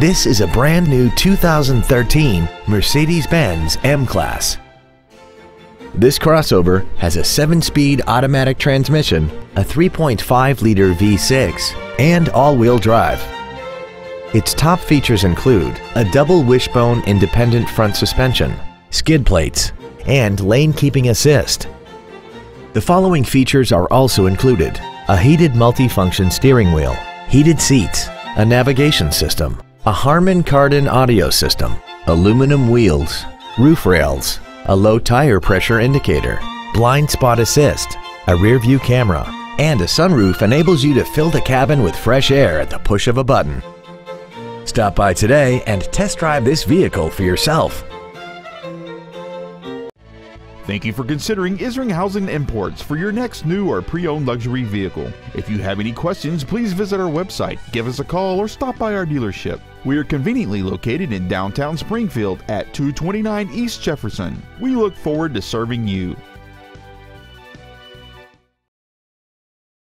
This is a brand new 2013 Mercedes-Benz M-Class. This crossover has a 7-speed automatic transmission, a 3.5-liter V6, and all-wheel drive. Its top features include a double wishbone independent front suspension, skid plates, and lane keeping assist. The following features are also included: a heated multifunction steering wheel, heated seats, a navigation system, a Harman Kardon audio system, aluminum wheels, roof rails, a low tire pressure indicator, blind spot assist, a rear view camera, and a sunroof enables you to fill the cabin with fresh air at the push of a button. Stop by today and test drive this vehicle for yourself. Thank you for considering Isringhausen Imports for your next new or pre-owned luxury vehicle. If you have any questions, please visit our website, give us a call, or stop by our dealership. We are conveniently located in downtown Springfield at 229 East Jefferson. We look forward to serving you.